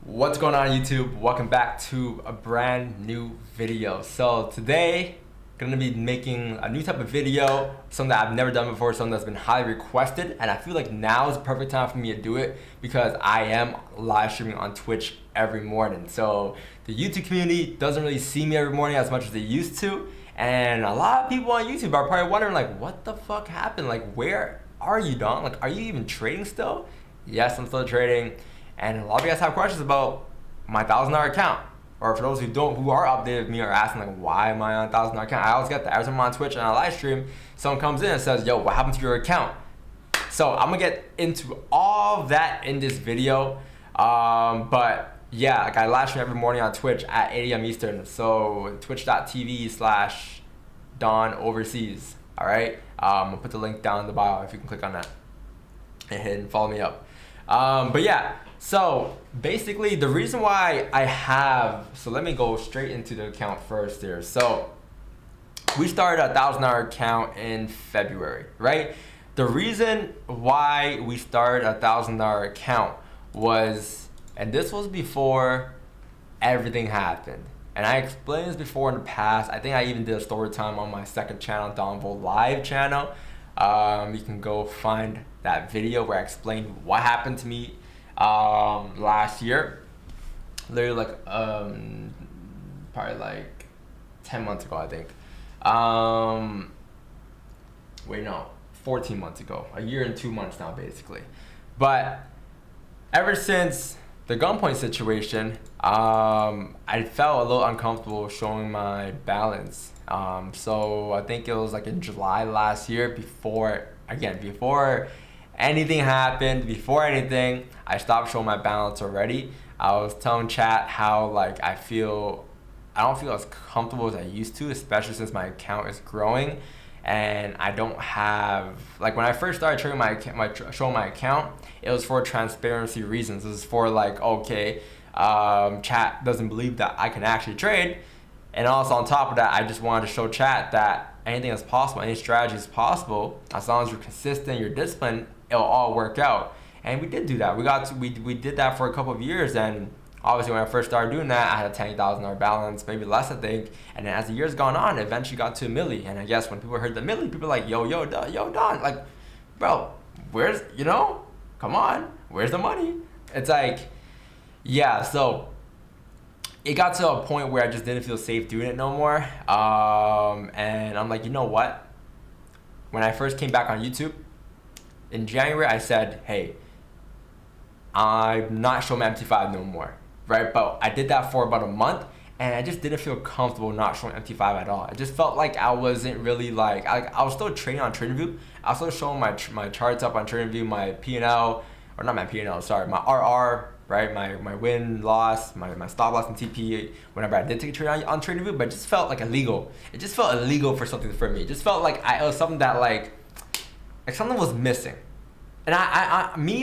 What's going on YouTube? Welcome back to a brand new video. So today, gonna be making a new type of video, something that I've never done before, something that's been highly requested, and I feel like now is the perfect time for me to do it because I am live streaming on Twitch every morning. So the YouTube community doesn't really see me every morning as much as they used to, and a lot of people on YouTube are probably wondering like, what the fuck happened? Like, where are you, Don? Like, are you even trading still? Yes, I'm still trading. And a lot of you guys have questions about my $1,000 account. Or for those who are updated with me are asking like, why am I on a $1,000 account? I always get that. Every time I'm on Twitch and I live stream, someone comes in and says, yo, what happened to your account? So I'm gonna get into all of that in this video. But yeah, like I live stream every morning on Twitch at 8 a.m. Eastern. So twitch.tv/Don Overseas. All right. I'll put the link down in the bio if you can click on that and hit and follow me up. But yeah. So basically the reason why I have, so let me go straight into the account first here. So we started a $1,000 account in February, right? The reason why we started a $1,000 account was, and this was before everything happened. And I explained this before in the past. I think I even did a story time on my second channel, Donvo Live channel. You can go find that video where I explained what happened to me last year, literally like probably like 10 months ago, I think. Wait, no, 14 months ago, a year and 2 months now basically. But ever since the gunpoint situation, I felt a little uncomfortable showing my balance. So I think it was like in July last year, before anything happened, before anything, I stopped showing my balance already. I was telling chat how like I don't feel as comfortable as I used to, especially since my account is growing and I don't have, like when I first started trading showing my account, it was for transparency reasons. It was for like, okay, chat doesn't believe that I can actually trade. And also on top of that, I just wanted to show chat that anything is possible, any strategy is possible. As long as you're consistent, you're disciplined, it'll all work out. And we did do that. We did that for a couple of years, and obviously when I first started doing that, I had a $10,000 balance, maybe less I think. And then as the years gone on, it eventually got to a milli. And I guess when people heard the milli, people were like, yo, Don, like, bro, where's, come on, where's the money? It's like, yeah, so it got to a point where I just didn't feel safe doing it no more. And I'm like, you know what? When I first came back on YouTube, in January, I said, hey, I'm not showing my MT5 no more, right? But I did that for about a month, and I just didn't feel comfortable not showing MT5 at all. I just felt like I wasn't really like, I was still trading on TradingView. I was still showing my charts up on TradingView, my P&L, or not my P&L, sorry, my RR, right? My win, loss, my stop loss and TP whenever I did take a trade on TradingView, but it just felt like illegal. It just felt illegal for something for me. It just felt like it was something that like something was missing. And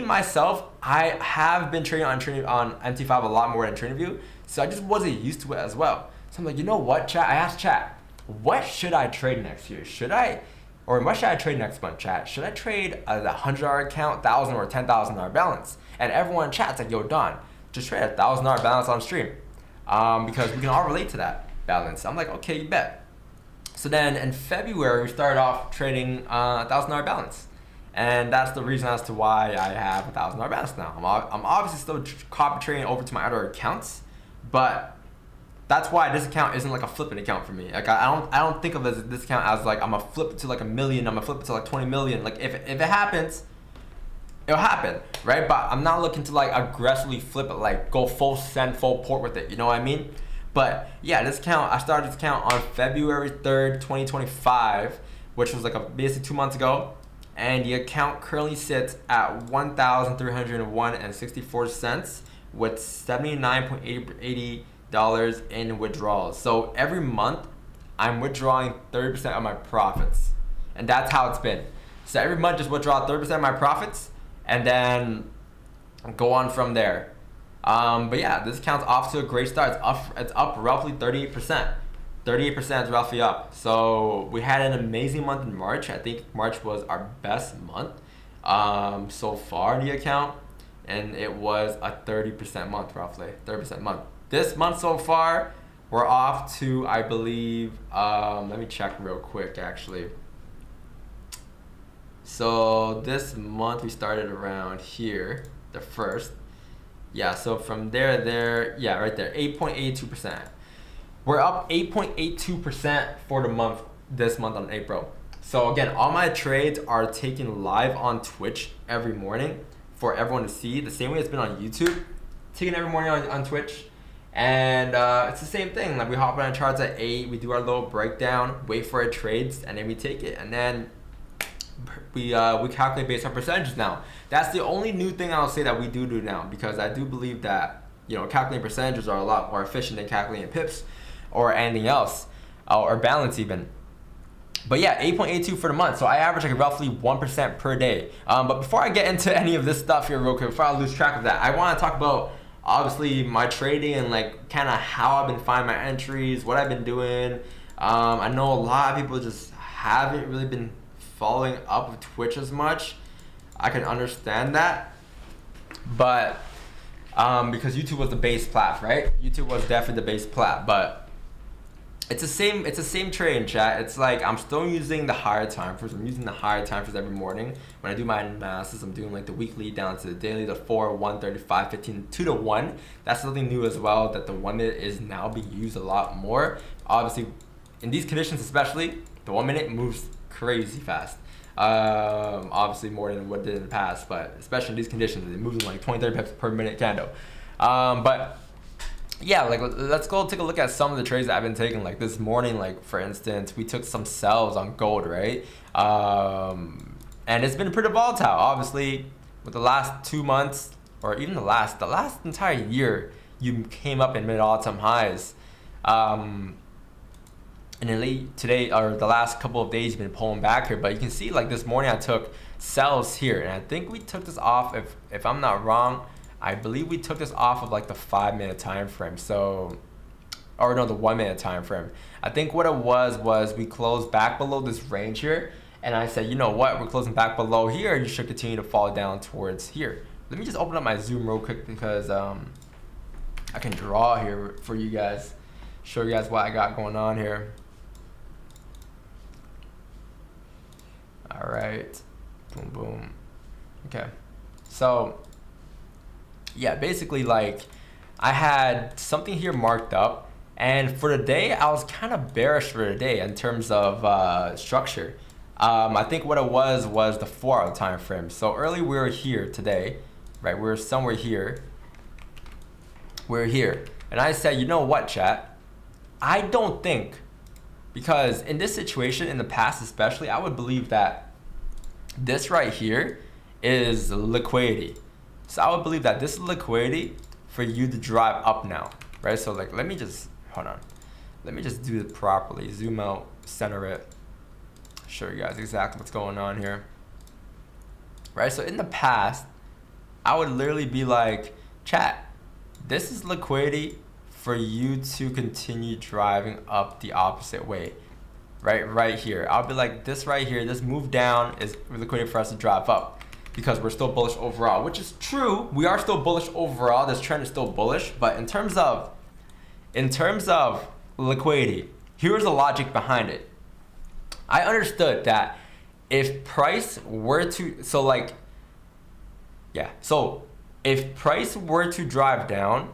myself, I have been trading on MT5 a lot more than TradingView, so I just wasn't used to it as well. So I'm like, you know what, chat? I asked chat, what should I trade next year? What should I trade next month, chat? Should I trade a $100 account, $1,000 or $10,000 balance? And everyone in chat's like, yo, Don, just trade a $1,000 balance on stream, because we can all relate to that balance. I'm like, okay, you bet. So then in February, we started off trading a $1,000 balance. And that's the reason as to why I have a $1,000 balance now. I'm obviously still copy trading over to my other accounts, but that's why this account isn't like a flipping account for me. Like I don't think of this account as like I'm gonna flip it to like $1 million, I'm gonna flip it to like 20 million. Like if it happens, it'll happen, right? But I'm not looking to like aggressively flip it, like go full send, full port with it. You know what I mean? But yeah, this account, I started this account on February 3rd, 2025, which was like basically 2 months ago. And the account currently sits at $1,301.64 with $79.80 in withdrawals. So every month I'm withdrawing 30% of my profits, and that's how it's been. So every month just withdraw 30% of my profits and then go on from there. But yeah, this account's off to a great start. It's up roughly 38%. 38% is roughly up. So we had an amazing month in March. I think March was our best month so far in the account. and it was a 30% month, roughly 30% month. This month so far, we're off to, I believe, let me check real quick actually. So this month we started around here, the first. Yeah, so from there, yeah, right there, 8.82%. We're up 8.82% for the month, this month on April. So again, all my trades are taken live on Twitch every morning for everyone to see. The same way it's been on YouTube, taken every morning on Twitch. And it's the same thing. Like we hop on our charts at 8, we do our little breakdown, wait for our trades, and then we take it. And then we calculate based on percentages now. That's the only new thing I'll say that we do now, because I do believe that, you know, calculating percentages are a lot more efficient than calculating pips or anything else, or balance even. But yeah, 8.82 for the month. So I average like roughly 1% per day. But before I get into any of this stuff here real quick, before I lose track of that, I want to talk about obviously my trading and like kind of how I've been finding my entries, what I've been doing. I know a lot of people just haven't really been following up with Twitch as much. I can understand that, but because YouTube was the base plat, right? YouTube was definitely the base plat, but it's the same trade, chat. It's like I'm still using the higher time frames. I'm using the higher time frames every morning. When I do my analysis, I'm doing like the weekly down to the daily, the 4, 1, 35, 15, 2 to 1. That's something new as well, that the 1 minute is now being used a lot more. Obviously, in these conditions especially, the 1 minute moves crazy fast. Obviously more than what it did in the past, but especially in these conditions, it moves like 20, 30 pips per minute candle. But yeah, like let's go take a look at some of the trades that I've been taking. Like this morning, like for instance, we took some sells on gold, right? And it's been pretty volatile. Obviously, with the last 2 months, or even the last entire year, you came up in mid all-time highs. And then today, or the last couple of days, you've been pulling back here. But you can see, like this morning, I took sells here, and I think we took this off. If I'm not wrong, I believe we took this off of like the 5 minute time frame. So, or no, the 1 minute time frame. I think what it was we closed back below this range here, and I said, you know what, we're closing back below here. You should continue to fall down towards here. Let me just open up my Zoom real quick, because I can draw here for you guys, show you guys what I got going on here. All right, boom, boom. Okay, so yeah, basically like I had something here marked up, and for the day I was kind of bearish for the day in terms of structure. I think what it was the 4 hour time frame. So early we were here today, right? We were somewhere here. We're here, and I said, you know what, chat? I don't think, because in this situation, in the past especially, I would believe that this right here is liquidity. So I would believe that this is liquidity for you to drive up now, right? So like, let me just, hold on. Let me just do it properly. Zoom out, center it, show you guys exactly what's going on here, right? So in the past, I would literally be like, chat, this is liquidity for you to continue driving up the opposite way, right here. I'll be like, this right here, this move down is liquidity for us to drive up, because we're still bullish overall, which is true. We are still bullish overall. This trend is still bullish, but in terms of liquidity, here's the logic behind it. I understood that if price were to, so if price were to drive down,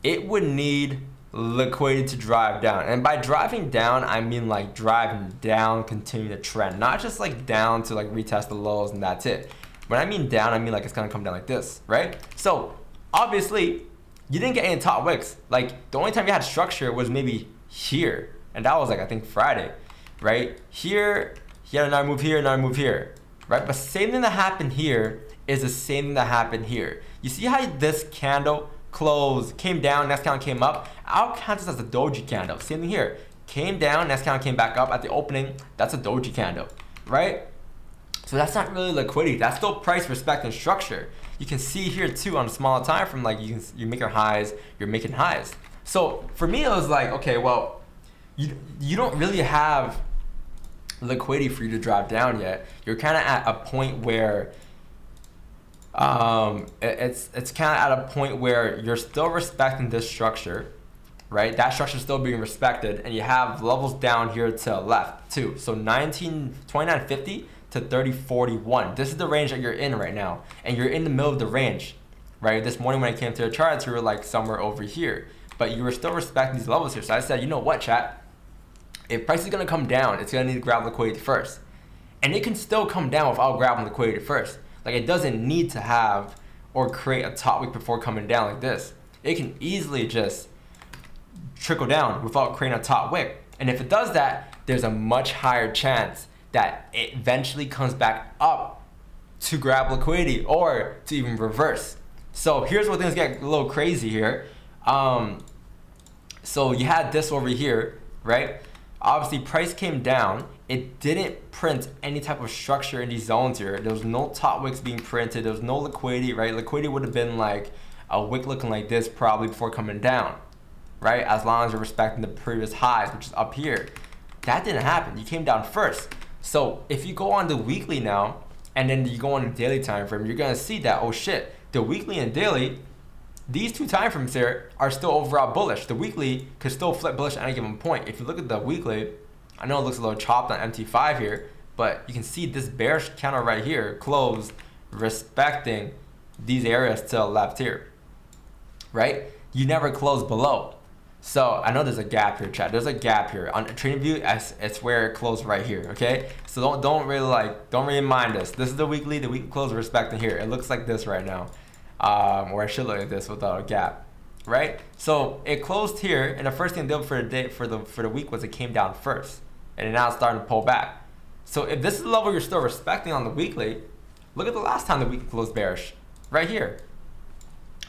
it would need liquidity to drive down. And by driving down, I mean like driving down, continuing the trend, not just like down to like retest the lows and that's it. When I mean down, I mean like it's gonna come down like this, right? So obviously you didn't get any top wicks. Like the only time you had structure was maybe here, and that was like, I think Friday, right? Here, he had another move here, right? But same thing that happened here is the same thing that happened here. You see how this candle closed, came down, next candle came up? I'll count this as a doji candle. Same thing here. Came down, next candle came back up at the opening. That's a doji candle, right? So that's not really liquidity. That's still price, respect, and structure. You can see here too on a smaller time frame, like you make your highs, you're making highs. So for me, it was like, okay, well, you don't really have liquidity for you to drop down yet. You're kind of at a point where It's kind of at a point where you're still respecting this structure, right? That structure is still being respected, and you have levels down here to the left too. So 29.50 to 30.41. This is the range that you're in right now, and you're in the middle of the range, right? This morning when I came to the charts, you were like somewhere over here, but you were still respecting these levels here. So I said, you know what, chat? If price is gonna come down, it's gonna need to grab liquidity first, and it can still come down without grabbing liquidity first. Like, it doesn't need to have or create a top wick before coming down like this. It can easily just trickle down without creating a top wick. And if it does that, there's a much higher chance that it eventually comes back up to grab liquidity or to even reverse. So here's where things get a little crazy here. So you had this over here, right? Obviously, price came down. It didn't print any type of structure in these zones here. There was no top wicks being printed. There was no liquidity, right? Liquidity would have been like a wick looking like this probably before coming down, right? As long as you're respecting the previous highs, which is up here. That didn't happen. You came down first. So if you go on the weekly now, and then you go on the daily time frame, you're gonna see that, oh shit, the weekly and daily, these two time frames here are still overall bullish. The weekly could still flip bullish at any given point. If you look at the weekly, I know it looks a little chopped on MT5 here, but you can see this bearish candle right here closed respecting these areas to the left here, right? You never close below. So I know there's a gap here, chat. There's a gap here on TradingView. It's where it closed right here, okay? So don't really mind this. This is the weekly close respecting here. It looks like this right now. Or it should look like this without a gap, right? So it closed here, and the first thing it did for the day, for the week, was it came down first, and now it's starting to pull back. So if this is the level you're still respecting on the weekly, look at the last time the weekly closed bearish, right here,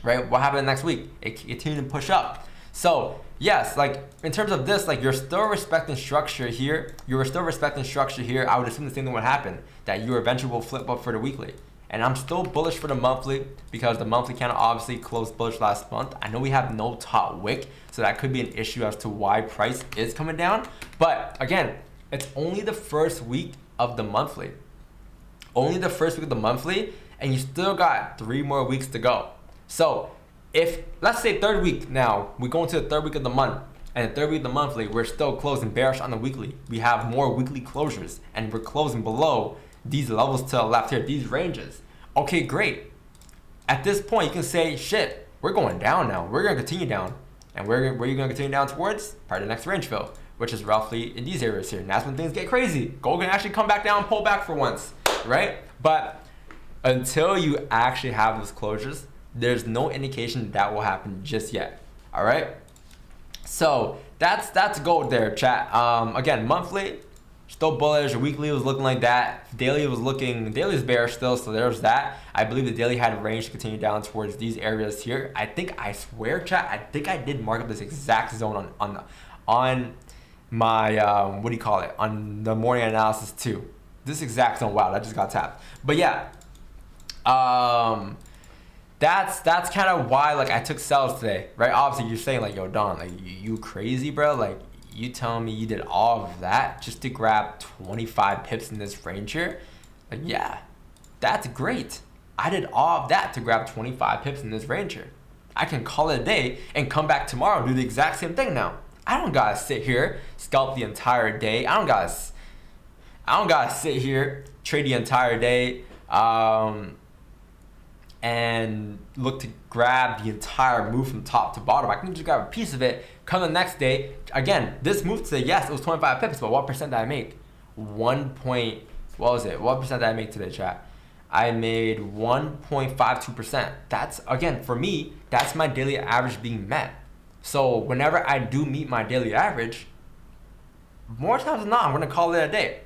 right? What happened next week? It continued to push up. So yes, like in terms of this, like you're still respecting structure here. You're still respecting structure here. I would assume the same thing would happen, that you eventually will flip up for the weekly. And I'm still bullish for the monthly because the monthly candle obviously closed bullish last month. I know we have no top wick, so that could be an issue as to why price is coming down. But again, it's only the first week of the monthly. Only the first week of the monthly, and you still got 3 more weeks to go. So if, let's say third week now, we go into the third week of the month, and the third week of the monthly, we're still closing bearish on the weekly. We have more weekly closures, and we're closing below these levels to the left here, these ranges. Okay, great. At this point, you can say, shit, we're going down now. We're gonna continue down. And where are you gonna continue down towards? Probably the next range fill, which is roughly in these areas here. And that's when things get crazy. Gold can actually come back down and pull back for once, right? But until you actually have those closures, there's no indication that will happen just yet, all right? So that's gold there, chat. Again, monthly, still bullish. Weekly was looking like that. Daily is bearish still, so there's that. I believe the daily had a range to continue down towards these areas here. I swear, chat, I think I did mark up this exact zone on my, what do you call it? On the morning analysis too. This exact zone, wow, that just got tapped. But yeah, that's kind of why like I took sells today, right? Obviously you're saying like, yo, Don, like you crazy, bro? Like, you telling me you did all of that just to grab 25 pips in this range here? Like, yeah, that's great. I did all of that to grab 25 pips in this range here. I can call it a day and come back tomorrow and do the exact same thing now. I don't gotta sit here, scalp the entire day. I don't gotta sit here, trade the entire day, and look to grab the entire move from top to bottom. I can just grab a piece of it, come the next day. Again, this move today, yes, it was 25 pips, but what percent did I make? What percent did I make today, chat? I made 1.52%. That's, again, for me, that's my daily average being met. So whenever I do meet my daily average, more times than not, I'm gonna call it a day.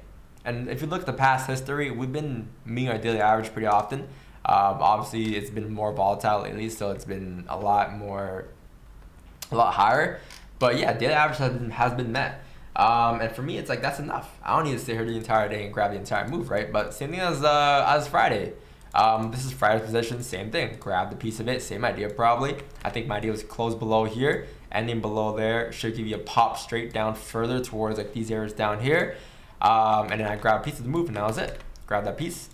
And if you look at the past history, we've been meeting our daily average pretty often. Obviously, it's been more volatile lately, so it's been a lot higher. But yeah, daily average has been met. And for me, it's like, that's enough. I don't need to sit here the entire day and grab the entire move, right? But same thing as Friday. This is Friday's position, same thing. Grab the piece of it, same idea probably. I think my idea was close below here, ending below there. Should give you a pop straight down further towards like these areas down here. And then I grab a piece of the move, and that was it. Grab that piece.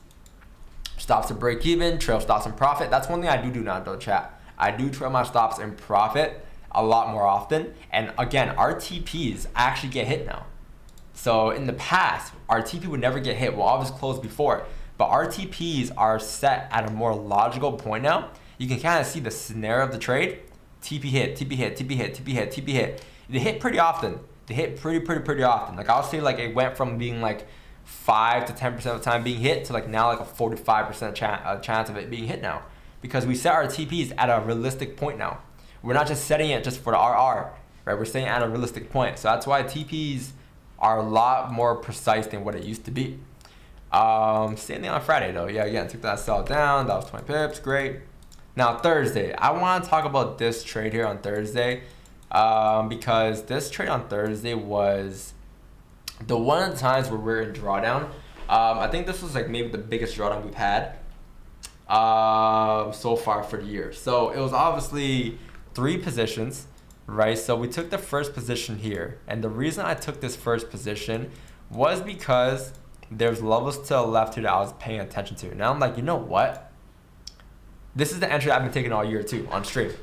stops to break even, trail stops in profit. That's one thing I do now, though, chat. I do trail my stops in profit a lot more often. And again, our TPs actually get hit now. So in the past, our TP would never get hit. We'll always close before. But our TPs are set at a more logical point now. You can kind of see the scenario of the trade. TP hit, TP hit, TP hit, TP hit, TP hit. They hit pretty often. They hit pretty often. Like I'll say like it went from being like 5 to 10% of the time being hit to like now like a 45% chance of it being hit now. Because we set our TPs at a realistic point now. We're not just setting it just for the RR, right? We're setting it at a realistic point. So that's why TPs are a lot more precise than what it used to be. Same thing on Friday though. Yeah, again, took that sell down. That was 20 pips, great. Now Thursday, I want to talk about this trade here on Thursday because this trade on Thursday was the one of the times where we're in drawdown. I think this was like maybe the biggest drawdown we've had so far for the year. So it was obviously 3 positions. Right, so we took the first position here, and the reason I took this first position was because there's levels to the left here that I was paying attention to. Now I'm like, you know what? This is the entry I've been taking all year too on stream.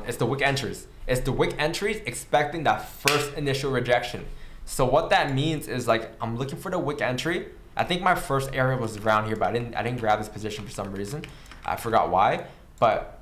It's the wick entries. It's the wick entries expecting that first initial rejection. So what that means is like I'm looking for the wick entry. I think my first area was around here, but I didn't grab this position for some reason. I forgot why, but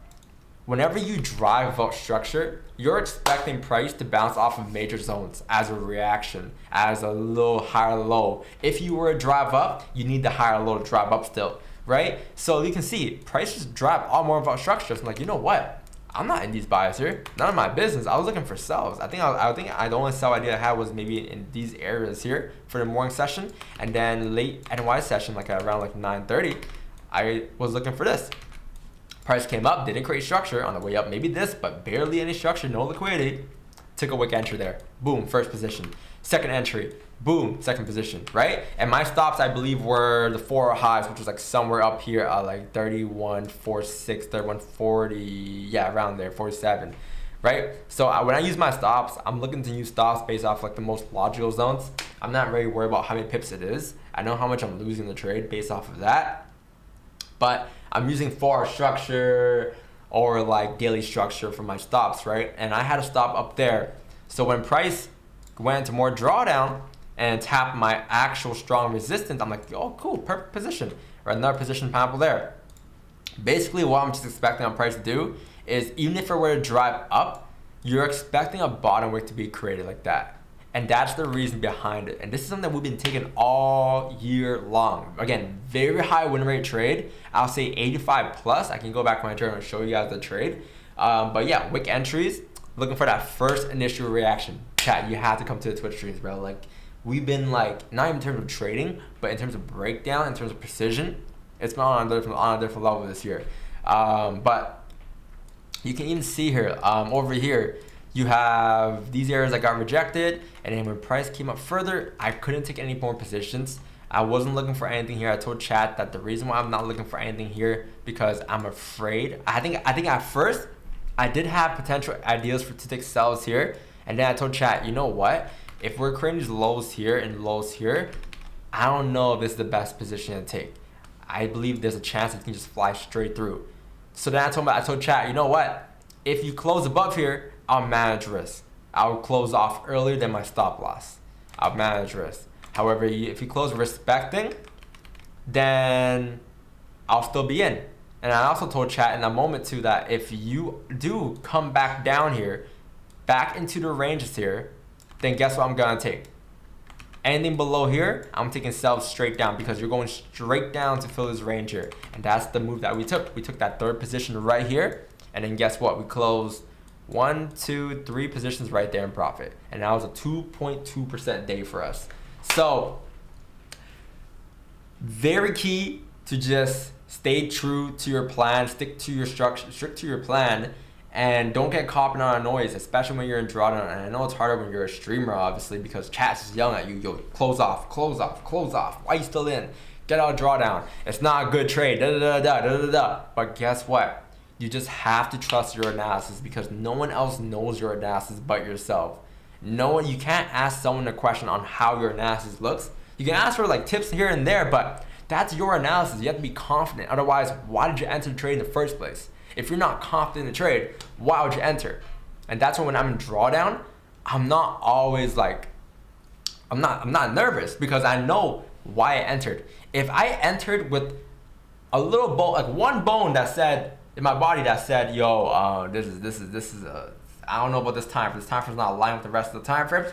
whenever you drive without structure, you're expecting price to bounce off of major zones as a reaction, as a little higher low. If you were to drive up, you need the higher low to drive up still, right? So you can see prices drop all more without structure. So I'm like, you know what? I'm not in these buys here. None of my business. I was looking for sells. I think the only sell idea I had was maybe in these areas here for the morning session, and then late NY session, like around like 9:30, I was looking for this. Price came up, didn't create structure on the way up. Maybe this, but barely any structure, no liquidity. Took a wick entry there. Boom, first position. Second entry. Boom, second position, right? And my stops, I believe, were the 4 highs, which was like somewhere up here, like 31.46, 31.40, yeah, around there, 47, right? So when I use my stops, I'm looking to use stops based off like the most logical zones. I'm not really worried about how many pips it is. I know how much I'm losing the trade based off of that. But I'm using 4 structure or like daily structure for my stops, right? And I had a stop up there. So when price went into more drawdown and tapped my actual strong resistance, I'm like, oh, cool, perfect position. Right, another position pineapple there. Basically, what I'm just expecting on price to do is even if it were to drive up, you're expecting a bottom wick to be created like that. And that's the reason behind it. And this is something that we've been taking all year long. Again, very high win rate trade. I'll say 85 plus. I can go back to my journal and show you guys the trade. But yeah, wick entries, looking for that first initial reaction. Chat, you have to come to the Twitch streams, bro. Like, we've been like, not even in terms of trading, but in terms of breakdown, in terms of precision, it's been on a different level this year. But you can even see here, over here, you have these areas that got rejected, and then when price came up further, I couldn't take any more positions. I wasn't looking for anything here. I told chat that the reason why I'm not looking for anything here because I'm afraid. I think at first I did have potential ideas to take sells here, and then I told chat, you know what? If we're creating these lows here and lows here, I don't know if this is the best position to take. I believe there's a chance it can just fly straight through. So then I told chat, you know what? If you close above here, I'll manage risk. I'll close off earlier than my stop loss. I'll manage risk. However, if you close respecting, then I'll still be in. And I also told chat in that moment too that if you do come back down here, back into the ranges here, then guess what I'm gonna take? Anything below here, I'm taking sells straight down because you're going straight down to fill this range here. And that's the move that we took. We took that third position right here. And then guess what? We closed 1, 2, 3 positions right there in profit. And that was a 2.2% day for us. So very key to just stay true to your plan, stick to your structure, stick to your plan, and don't get caught in on noise, especially when you're in drawdown. And I know it's harder when you're a streamer, obviously, because chat's just yelling at you, yo, close off, close off, close off. Why are you still in? Get out of drawdown. It's not a good trade, da da da da da da da. But guess what? You just have to trust your analysis because no one else knows your analysis but yourself. You can't ask someone a question on how your analysis looks. You can ask for like tips here and there, but That's your analysis. You have to be confident. Otherwise, why did you enter the trade in the first place? If you're not confident in the trade, why would you enter? And that's when I'm in drawdown, I'm not always like, I'm not nervous because I know why I entered. If I entered with a little bone, like one bone that said in my body that said, yo, this is I don't know about this time frame. This time frame's not aligned with the rest of the time frame.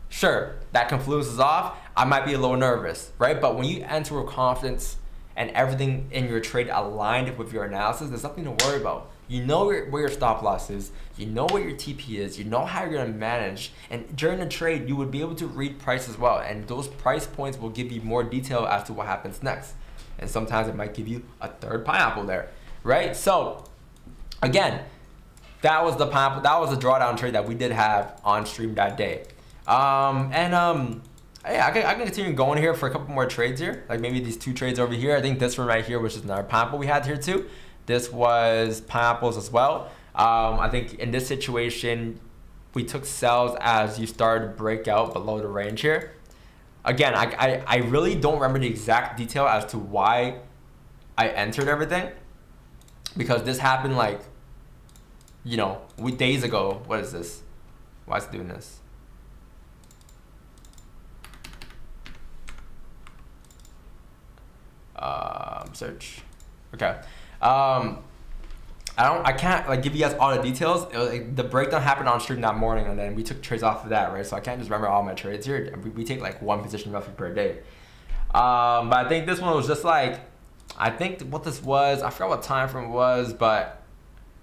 Sure, that confluences off. I might be a little nervous, right? But when you enter with confidence and everything in your trade aligned with your analysis, there's nothing to worry about. You know where your stop loss is. You know what your TP is. You know how you're going to manage. And during the trade, you would be able to read price as well. And those price points will give you more detail as to what happens next. And sometimes it might give you a third pineapple there, right? So, again, that was the pineapple. That was the drawdown trade that we did have on stream that day. Yeah, I can continue going here for a couple more trades here. Like maybe these two trades over here. I think this one right here, which is another pineapple we had here too. This was pineapples as well. I think in this situation, we took sells as you started to break out below the range here. Again, I really don't remember the exact detail as to why I entered everything. Because this happened like, you know, days ago. What is this? Why is it doing this? Search. Okay. I can't like give you guys all the details. It was, like, the breakdown happened on stream that morning, and then we took trades off of that, right? So I can't just remember all my trades here. We take like one position roughly per day. But I think this one was just like, I think what this was, I forgot what time frame it was, but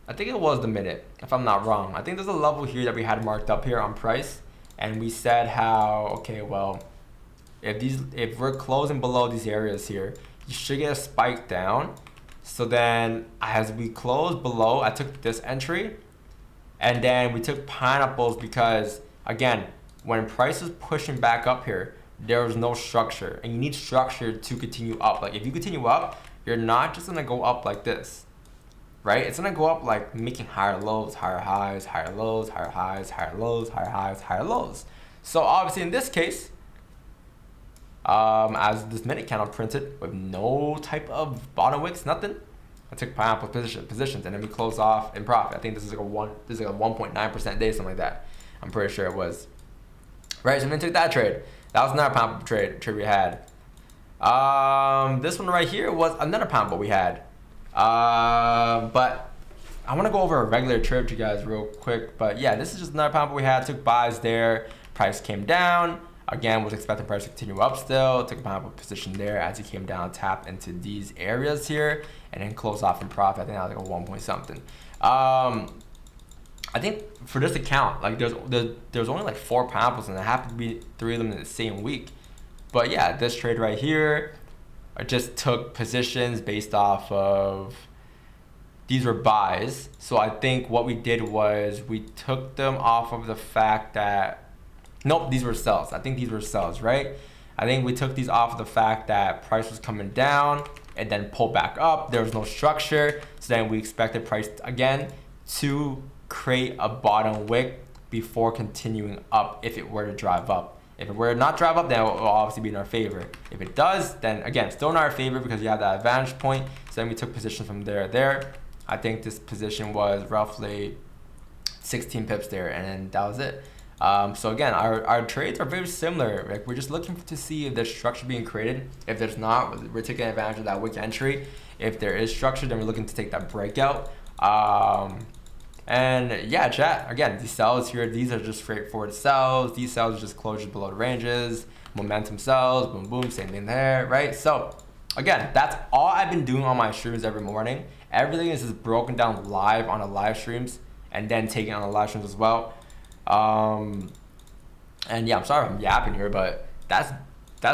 I think it was the minute, if I'm not wrong. I think there's a level here that we had marked up here on price, and we said how, okay, well, if we're closing below these areas here, you should get a spike down. So then as we closed below, I took this entry, and then we took pineapples because, again, when price is pushing back up here, there was no structure, and you need structure to continue up. Like if you continue up, you're not just gonna go up like this, right? It's gonna go up like making higher lows, higher highs, higher lows, higher highs, higher lows, higher highs, higher lows. So obviously in this case, as this minute candle printed with no type of bottom wicks, nothing, I took pineapple positions, and then we closed off in profit. I think this is like a 1.9% day, something like that. I'm pretty sure it was. Right, so then took that trade. That was another pineapple trade we had. This one right here was another pineapple we had. But I want to go over a regular trade with you guys real quick. But yeah, this is just another pineapple we had. Took buys there. Price came down. Again, was expecting price to continue up still. Took a pineapple position there as he came down, tapped into these areas here, and then closed off in profit. I think that was like a 1 point something. I think for this account, like there's only like 4 pineapples, and there happened to be 3 of them in the same week. But yeah, this trade right here, I just took positions based off of, these were buys. So I think what we did was we took them off of the fact that, nope, these were sells. I think these were sells, right? I think we took these off of the fact that price was coming down and then pulled back up. There was no structure. So then we expected price again to create a bottom wick before continuing up if it were to drive up. If it were to not drive up, then it will obviously be in our favor. If it does, then again, still in our favor because you have that advantage point. So then we took positions from there. I think this position was roughly 16 pips there, and then that was it. So again, our trades are very similar. Like we're just looking to see if there's structure being created. If there's not, we're taking advantage of that wick entry. If there is structure, then we're looking to take that breakout. And yeah, chat, again, these sells here, these are just straightforward sells. These sells are just closures below the ranges, momentum sells, boom, boom, same thing there, right? So again, that's all I've been doing on my streams every morning. Everything is just broken down live on the live streams and then taken on the live streams as well. And yeah, I'm sorry if I'm yapping here, but that's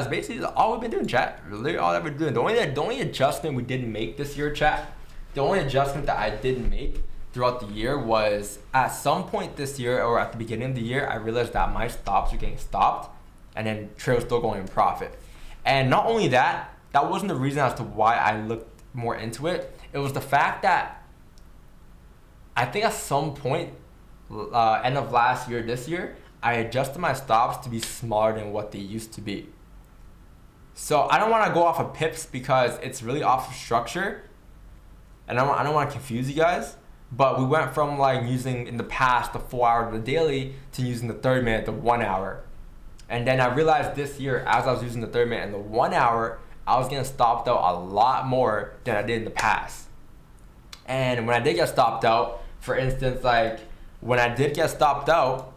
basically all we've been doing, chat. Really all that we're doing. The only adjustment we didn't make this year, chat, the only adjustment that I didn't make throughout the year was at some point this year or at the beginning of the year, I realized that my stops were getting stopped and then trade was still going in profit. And not only that, that wasn't the reason as to why I looked more into it. It was the fact that I think at some point, end of last year, this year, I adjusted my stops to be smaller than what they used to be. So I don't want to go off of pips because it's really off of structure, and I don't want to confuse you guys. But we went from like using in the past the 4 hour to the daily to using the 30 minute, the 1 hour. And then I realized this year, as I was using the 30 minute and the 1 hour, I was getting stopped out a lot more than I did in the past. And when I did get stopped out, for instance, like when I did get stopped out,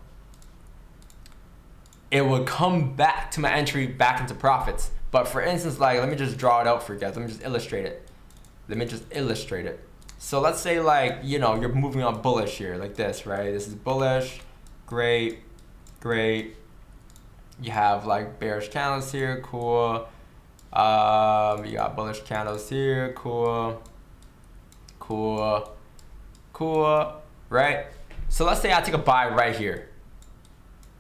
it would come back to my entry back into profits. But for instance, like let me just draw it out for you guys. Let me just illustrate it. So let's say like, you know, you're moving on bullish here like this, right? This is bullish, great. You have like bearish candles here, cool. You got bullish candles here, cool, right? So let's say I take a buy right here,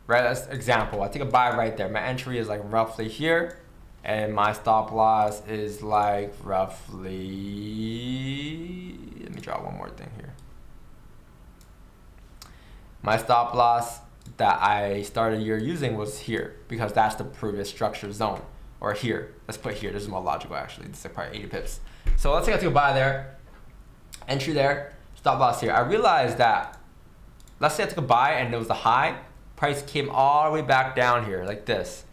right? That's example. I take a buy right there. My entry is like roughly here, and my stop loss is like roughly, let me draw one more thing here. My stop loss that I started a year using was here because that's the previous structure zone, or here. Let's put here. This is more logical actually. This is probably 80 pips. So let's say I take a buy there, entry there, stop loss here. I realized that, let's say I took a buy and it was the high, price came all the way back down here like this.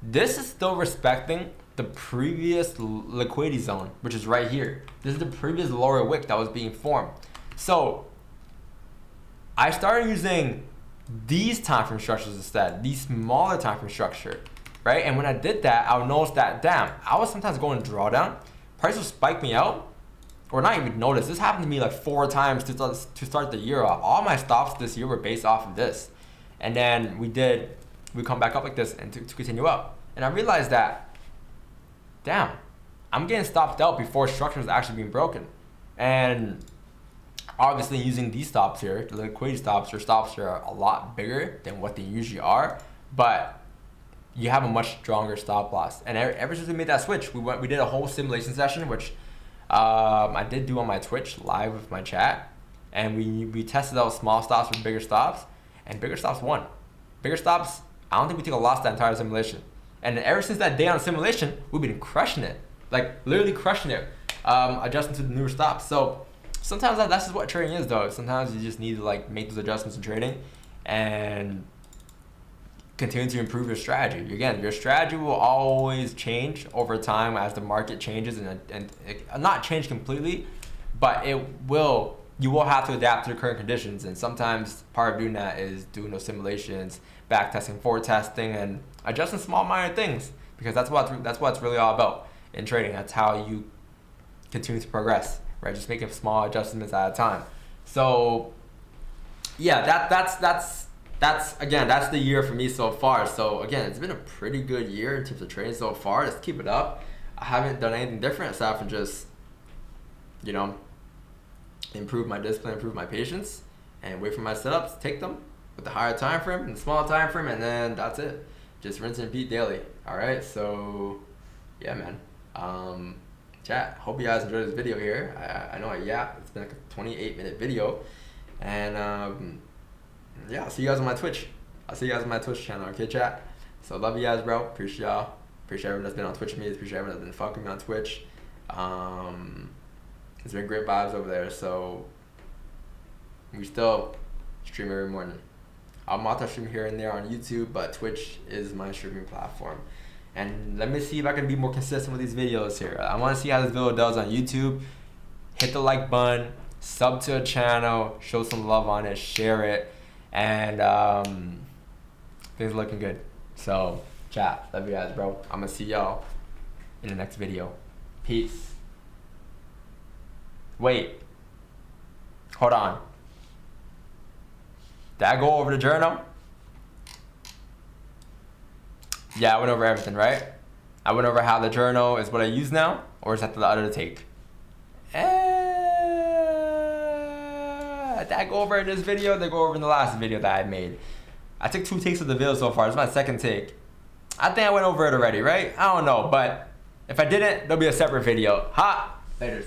This is still respecting the previous liquidity zone, which is right here. This is the previous lower wick that was being formed. So I started using these time frame structures instead, these smaller time frame structure, right? And when I did that, I would notice that, damn, I was sometimes going drawdown, price would spike me out, or not even notice. This happened to me like 4 times to start the year off. All my stops this year were based off of this. And then we come back up like this and to continue up. And I realized that, damn, I'm getting stopped out before structure is actually being broken. And obviously using these stops here, the liquidity stops, your stops are a lot bigger than what they usually are, but you have a much stronger stop loss. And ever since we made that switch, we did a whole simulation session, which I did do on my Twitch live with my chat, and we tested out small stops with bigger stops, and bigger stops won. Bigger stops, I don't think we took a loss that entire simulation. And ever since that day on simulation, we've been crushing it, like literally crushing it, adjusting to the newer stops. So sometimes that's just what trading is though. Sometimes you just need to like make those adjustments in trading and continue to improve your strategy. Again, your strategy will always change over time as the market changes, and it, not change completely, but you will have to adapt to the current conditions. And sometimes part of doing that is doing those simulations, back testing, forward testing, and adjusting small minor things, because that's what it's really all about in trading. That's how you continue to progress, right? Just making small adjustments at a time. So yeah, that's the year for me so far. So again, it's been a pretty good year in terms of trading so far. Let's keep it up. I haven't done anything different aside from just, you know, improve my discipline, improve my patience, and wait for my setups, take them with the higher time frame and the smaller time frame, and then that's it. Just rinse and repeat daily. All right, so yeah, man. Chat, hope you guys enjoyed this video here. I know it's been like a 28-minute video, and yeah, I'll see you guys on my Twitch. I'll see you guys on my Twitch channel, okay, chat? So love you guys, bro. Appreciate y'all. Appreciate everyone that's been on Twitch with me. Appreciate everyone that's been fucking me on Twitch. It's been great vibes over there. So we still stream every morning. I'll multi-stream here and there on YouTube, but Twitch is my streaming platform. And let me see if I can be more consistent with these videos here. I want to see how this video does on YouTube. Hit the like button, sub to the channel, show some love on it, share it, and things are looking good. So chat, love you guys, bro. I'm gonna see y'all in the next video. Peace. Wait, hold on. Did I go over the journal? Yeah, I went over everything, right? I went over how the journal is what I use now, or is that the other take? Did I go over in this video? Did I go over in the last video that I made? I took 2 takes of the video so far. It's my second take. I think I went over it already, right? I don't know, but if I didn't, there'll be a separate video. Ha! Laters.